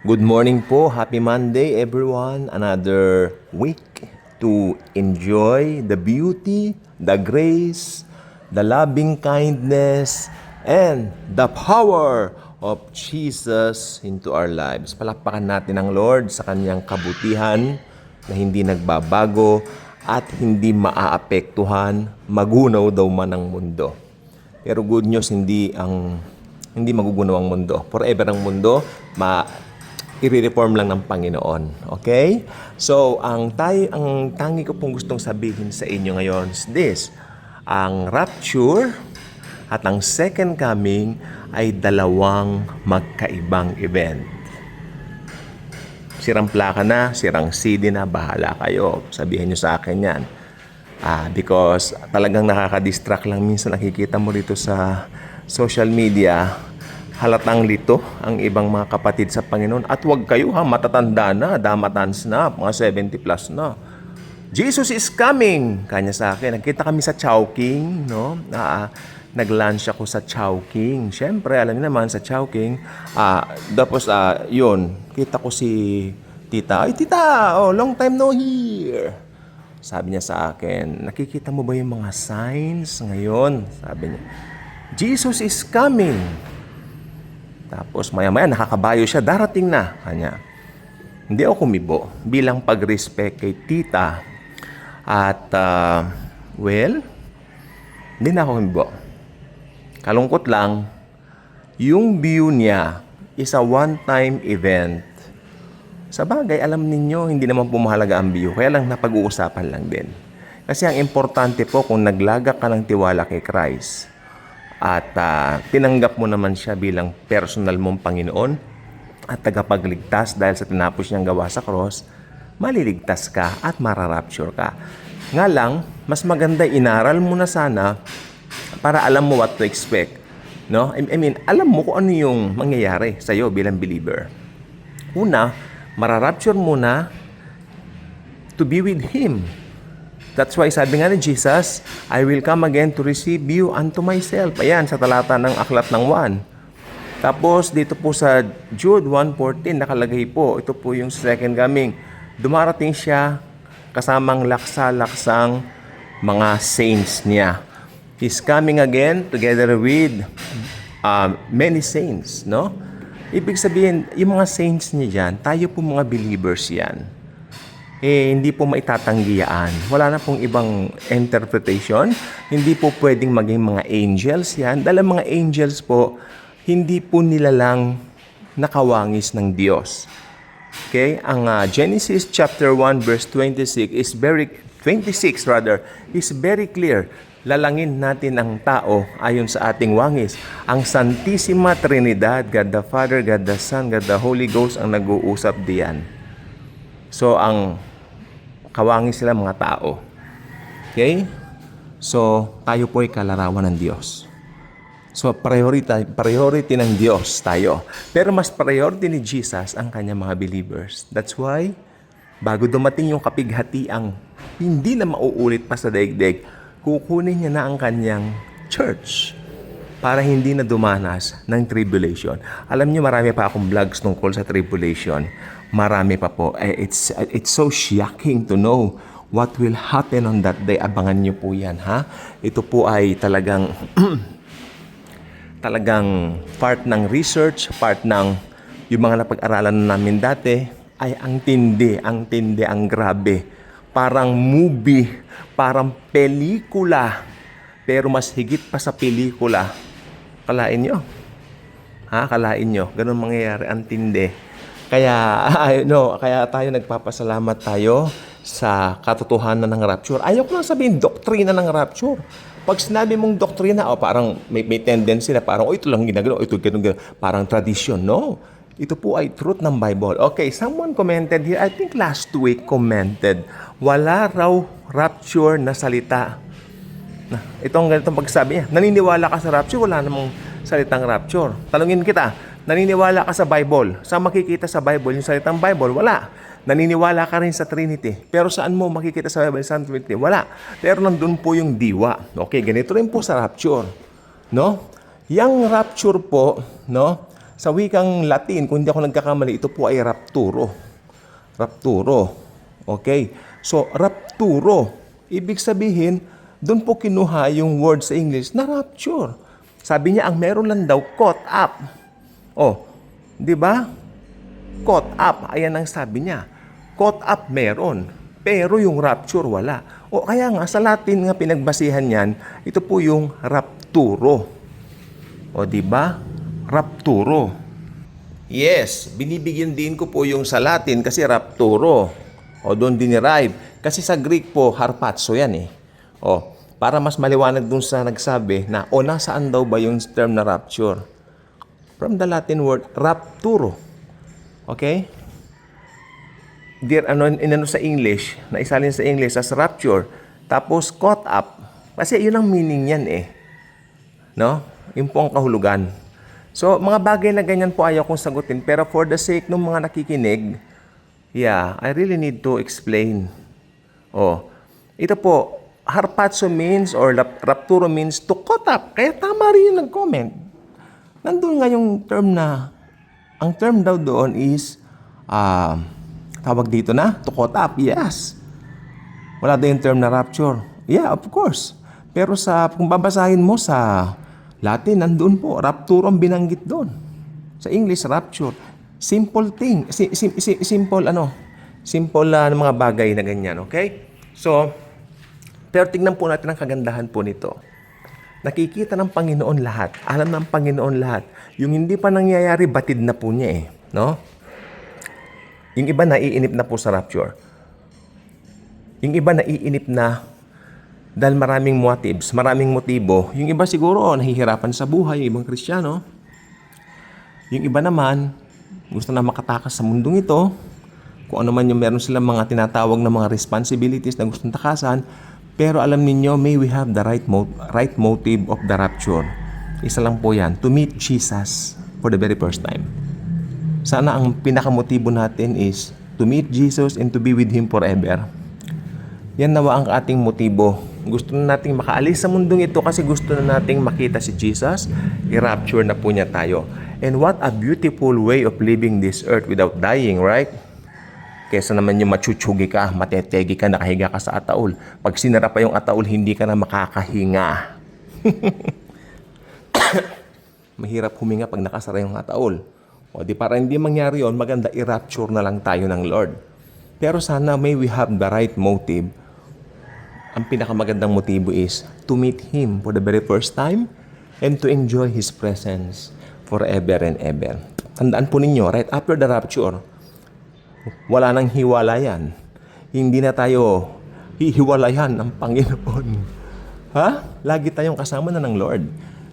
Good morning po. Happy Monday, everyone. Another week to enjoy the beauty, the grace, the loving kindness, and the power of Jesus into our lives. Palakpakan natin ang Lord sa kanyang kabutihan na hindi nagbabago at hindi maaapektuhan, magunaw daw man ang mundo. Pero good news, hindi magugunaw ang mundo. Forever ang mundo, i-reform lang ng Panginoon. Okay? So, ang tangi ko pong gustong sabihin sa inyo ngayon is this. Ang rapture at ang second coming ay dalawang magkaibang event. Sirang plaka na, sirang CD na, bahala kayo. Sabihin nyo sa akin yan. Because talagang nakaka-distract lang minsan nakikita mo dito sa social media, halatang lito ang ibang mga kapatid sa Panginoon. At huwag kayo matatanda na, damatans na, mga 70 plus na. Jesus is coming! Kanya sa akin. Nagkita kami sa Chowking, no? Nag-lunch ako sa Chowking. Siyempre, alam niyo naman sa Chowking. Tapos, yun, kita ko si tita. Ay, tita! Oh, long time no here! Sabi niya sa akin, nakikita mo ba yung mga signs ngayon? Sabi niya, Jesus is coming! Tapos maya-maya nakakabayo siya, darating na. Kanya. Hindi ako kumibo bilang pag-respect kay tita. At hindi na ako kumibo. Kalungkot lang, yung view niya is a one-time event. Sa bagay, alam ninyo, hindi naman po mahalaga ang view. Kaya lang napag-uusapan lang din. Kasi ang importante po kung naglagak ka ng tiwala kay Christ at tinanggap mo naman siya bilang personal mong Panginoon at tagapagligtas dahil sa tinapos niyang gawa sa cross, maliligtas ka at mararapture ka. Nga lang, mas maganda inaral mo na sana para alam mo what to expect. No? I mean, alam mo kung ano yung mangyayari sa'yo bilang believer. Una, mararapture muna to be with Him. That's why sabi nga ni Jesus, I will come again to receive you unto myself. Ayan, sa talata ng aklat ng 1. Tapos, dito po sa Jude 1:14, nakalagay po, ito po yung second coming. Dumarating siya kasamang laksa-laksang mga saints niya. He's coming again together with many saints, no? Ibig sabihin, yung mga saints niya dyan, tayo po mga believers yan. Hindi po maitatanggihan. Wala na pong ibang interpretation. Hindi po pwedeng maging mga angels yan. Dahil mga angels po, hindi po nila lang nakawangis ng Diyos. Okay? Ang Genesis chapter 1 verse 26 is very clear. Lalangin natin ang tao ayon sa ating wangis. Ang Santissima Trinidad, God the Father, God the Son, God the Holy Ghost ang nag-uusap diyan. So, ang kawangis sila mga tao. Okay? So, tayo po ay kalarawan ng Diyos. So, priority ng Diyos tayo. Pero mas priority ni Jesus ang kanyang mga believers. That's why, bago dumating yung kapighatiang hindi na mauulit pa sa daigdig, kukunin niya na ang kanyang church para hindi na dumanas ng tribulation. Alam niyo, marami pa akong vlogs tungkol sa tribulation. Marami pa po. It's so shocking to know what will happen on that day. Abangan niyo po yan, ha? Ito po ay talagang talagang part ng research, part ng yung mga napag-aralan namin dati ay ang tindi, ang grabe. Parang movie, parang pelikula. Pero mas higit pa sa pelikula. Kalain nyo. Kalain nyo. Ganun mangyayari. Ang tindi. Kaya, kaya tayo nagpapasalamat tayo sa katotohanan ng rapture. Ayaw ko lang sabihin doktrina ng rapture. Pag sinabi mong doktrina, parang may tendency na parang, ito lang ginagawa, ito ganun. Parang tradition. No. Ito po ay truth ng Bible. Okay, someone commented here, I think last week commented, wala raw rapture na salita. Itong ganitong pagsabi niya, naniniwala ka sa rapture, wala namang salitang rapture. Tanungin kita, naniniwala ka sa Bible? Saan makikita sa Bible yung salitang Bible? Wala. Naniniwala ka rin sa Trinity. Pero saan mo makikita sa Bible yung Trinity? Wala. Pero nandun po yung diwa. Okay, ganito rin po sa rapture. No? Yang rapture po, no? Sa wikang Latin, kung hindi ako nagkakamali, ito po ay rapturo. Rapturo. Okay? So, rapturo. Ibig sabihin, doon po kinuha yung word sa English na rapture. Sabi niya, ang meron lang daw, caught up. Oh, di ba? Caught up. Ayan ang sabi niya. Caught up meron. Pero yung rapture, wala. O kaya nga, sa Latin nga pinagbasihan yan, ito po yung rapturo. O di ba? Rapturo. Yes, binibigyan din ko po yung sa Latin kasi rapturo. O doon dinerive. Kasi sa Greek po, harpazo yan eh. O, para mas maliwanag dun sa nagsabi na, o nasaan daw ba yung term na rapture? From the Latin word, rapturo. Okay? Dear, sa English, naisalin sa English as rapture, tapos caught up. Kasi yun ang meaning yan eh. No? Yung po ang kahulugan. So, mga bagay na ganyan po ayaw kong sagutin. Pero for the sake ng mga nakikinig, yeah, I really need to explain. Oh, ito po, harpazo means or rapturo means to caught up. Kaya tama rin yung nag-comment. Nandun nga yung term na, ang term daw doon is, tawag dito na, to caught up. Yes. Wala daw yung term na rapture. Yeah, of course. Pero kung babasahin mo sa Latin, nandun po, rapturo ang binanggit doon. Sa English, rapture. Simple thing. Simple mga bagay na ganyan, okay? So, pero tingnan po natin ang kagandahan po nito. Nakikita ng Panginoon lahat. Alam ng Panginoon lahat. Yung hindi pa nangyayari, batid na po niya eh. No? Yung iba naiinip na po sa rapture. Yung iba naiinip na dahil maraming motives, maraming motibo. Yung iba siguro nahihirapan sa buhay, yung ibang Kristiyano. Yung iba naman, gusto na makatakas sa mundong ito. Kung ano man yung meron silang mga tinatawag na mga responsibilities na gustong takasan. Pero alam ninyo, may we have the right motive of the rapture. Isa lang po yan, to meet Jesus for the very first time. Sana ang pinakamotibo natin is to meet Jesus and to be with Him forever. Yan nawa ang ating motibo. Gusto na nating makaalis sa mundong ito kasi gusto na nating makita si Jesus. I-rapture na po niya tayo. And what a beautiful way of living this earth without dying, right? Kesa naman yung machuchugi ka, matetegi ka, nakahiga ka sa ataol. Pag sinara pa yung ataol, hindi ka na makakahinga. Mahirap huminga pag nakasara yung ataol. O di para hindi mangyari yon, maganda i-rapture na lang tayo ng Lord. Pero sana may we have the right motive. Ang pinakamagandang motibo is to meet Him for the very first time and to enjoy His presence forever and ever. Tandaan po ninyo, right after the rapture, wala nang hiwalayan. Hindi na tayo hihiwalayan ng Panginoon. Ha? Lagi tayong kasama na ng Lord.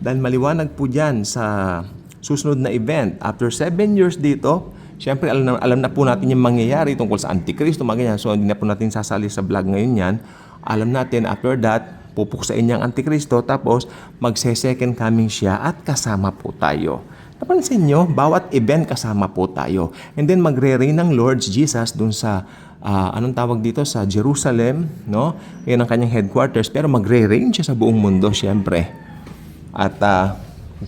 Dahil maliwanag po dyan sa susunod na event. After 7 years dito, syempre alam na po natin yung mangyayari tungkol sa Antikristo, mga ganyan. So hindi na po natin sasali sa vlog ngayon yan. Alam natin, after that, pupuksain niya ang Antikristo, tapos magse-second coming siya at kasama po tayo. Napansin nyo, bawat event kasama po tayo. And then magre-reign ng Lord Jesus dun sa, anong tawag dito, sa Jerusalem, no? Yan ang kanyang headquarters, pero magre-reign siya sa buong mundo, syempre. At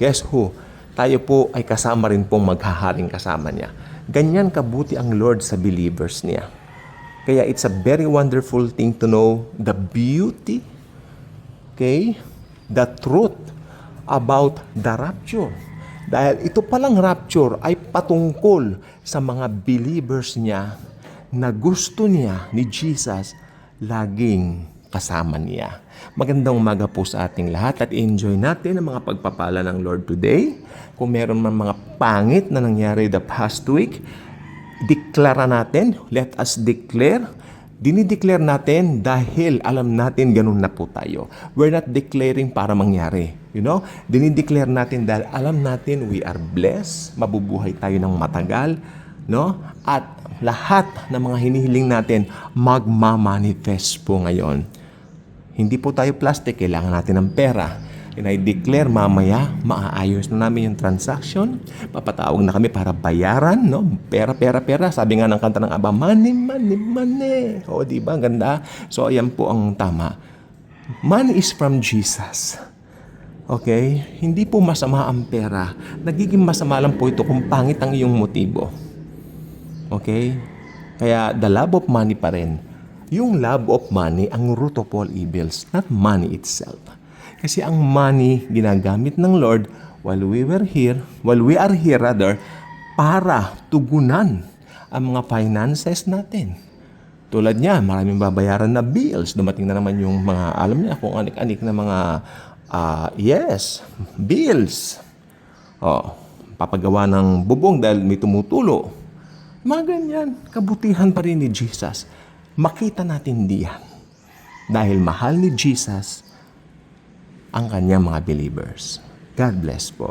guess who? Tayo po ay kasama rin pong maghaharing kasama niya. Ganyan kabuti ang Lord sa believers niya. Kaya it's a very wonderful thing to know the beauty, okay, the truth about the rapture. Dahil ito palang rapture ay patungkol sa mga believers niya na gusto niya ni Jesus laging kasama niya. Magandang umaga po sa ating lahat at enjoy natin ang mga pagpapala ng Lord today. Kung meron man mga pangit na nangyari the past week, deklara natin, let us declare. Dinideclare natin dahil alam natin ganun na po tayo. We're not declaring para mangyari. You know? Dinideclare natin dahil alam natin we are blessed, mabubuhay tayo ng matagal, no? At lahat ng mga hinihiling natin magmamanifest po ngayon. Hindi po tayo plastic, kailangan natin ng pera. And I declare mamaya, maaayos na namin yung transaction. Papatawag na kami para bayaran, no? Pera, pera, pera. Sabi nga ng kanta ng Aba, money, money, money. O, di ba? Ganda. So, ayan po ang tama. Money is from Jesus. Okay? Hindi po masama ang pera. Nagiging masama lang po ito kung pangit ang iyong motibo. Okay? Kaya the love of money pa rin. Yung love of money ang root of all evils, not money itself. Kasi ang money ginagamit ng Lord while we are here rather, para tugunan ang mga finances natin. Tulad niya, maraming babayaran na bills. Dumating na naman yung mga, alam niya kung anik-anik na mga, bills. Papagawa ng bubong dahil may tumutulo. Mga ganyan, kabutihan pa rin ni Jesus. Makita natin diyan. Dahil mahal ni Jesus ang kanyang mga believers. God bless po.